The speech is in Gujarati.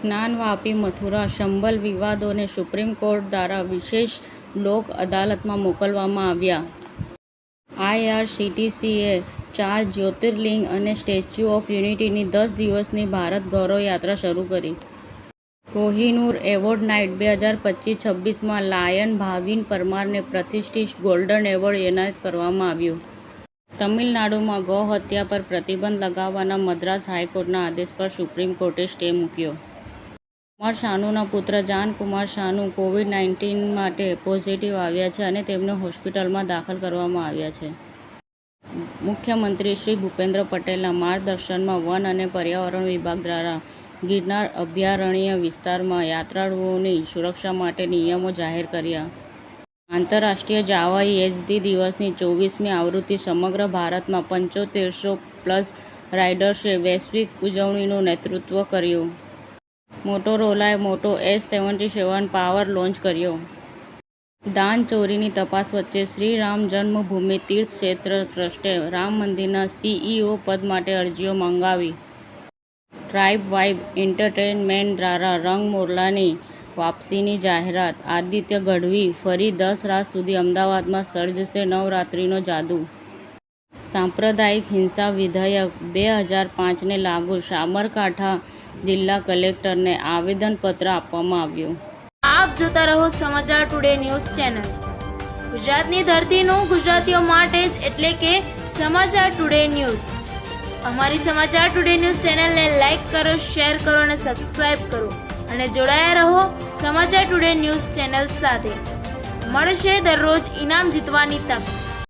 જ્ઞાનવાપી મથુરા સંબલ વિવાદોને સુપ્રીમ કોર્ટ દ્વારા વિશેષ લોક અદાલતમાં મોકલવામાં આવ્યા. IRCTCએ 4 જ્યોતિર્લિંગ અને સ્ટેચ્યુ ઓફ યુનિટીની 10 દિવસની ભારત ગૌરવ યાત્રા શરૂ કરી. કોહિનૂર એવોર્ડ નાઇટ 2025-26માં લાયન ભાવિન પરમારને પ્રતિષ્ઠિત ગોલ્ડન એવોર્ડ એનાયત કરવામાં આવ્યો. તમિલનાડુમાં ગૌ હત્યા પર પ્રતિબંધ લગાવવાના મદ્રાસ હાઈકોર્ટના આદેશ પર સુપ્રીમ કોર્ટે સ્ટે મૂક્યો. કુમાર શાનુના પુત્ર જાન કુમાર શાનુ કોવિડ-19 માટે પોઝિટિવ આવ્યા છે અને તેમને હોસ્પિટલમાં દાખલ કરવામાં આવ્યા છે. મુખ્યમંત્રી શ્રી ભૂપેન્દ્ર પટેલના માર્ગદર્શનમાં વન અને પર્યાવરણ વિભાગ દ્વારા ગિરનાર અભયારણ્ય વિસ્તારમાં યાત્રાળુઓની સુરક્ષા માટે નિયમો જાહેર કર્યા. આંતરરાષ્ટ્રીય જાવાઈ યઝદી દિવસની 24મી આવૃત્તિ સમગ્ર ભારતમાં 7500+ રાઇડર્સે વૈશ્વિક ઉજવણીનું નેતૃત્વ કર્યું. મોટોરોલાએ મોટો S77 પાવર લોન્ચ કર્યો. દાન ચોરીની તપાસ વચ્ચે શ્રી રામ જન્મભૂમિ તીર્થ ક્ષેત્ર ટ્રસ્ટે રામ મંદિરના CEO પદ માટે અરજીઓ મંગાવી. ટ્રાઇબ વાઇબ એન્ટરટેઇનમેન્ટ દ્વારા રંગ મોરલાની વાપસીની જાહેરાત. આદિત્ય ગઢવી ફરી 10 રાત સુધી અમદાવાદમાં સર્જશે નવરાત્રિનો જાદુ. સાંપ્રદાયિક હિંસા વિધેયક 2005ને લાગુ. સાબરકાંઠા જિલ્લા કલેક્ટરને આવેદનપત્ર આપવામાં આવ્યું. આપ જોતા રહો સમાચાર ટુડે ન્યૂઝ ચેનલ. ગુજરાતની ધરતીનું ગુજરાતીઓ માટે જ એટલે કે સમાચાર ટુડે ન્યૂઝ. અમારી સમાચાર ટુડે ન્યૂઝ ચેનલને લાઇક કરો, શેર કરો અને સબસ્ક્રાઇબ કરો અને જોડાયા રહો સમાચાર ટુડે ન્યૂઝ ચેનલ સાથે. મળશે દરરોજ ઇનામ જીતવાની તક.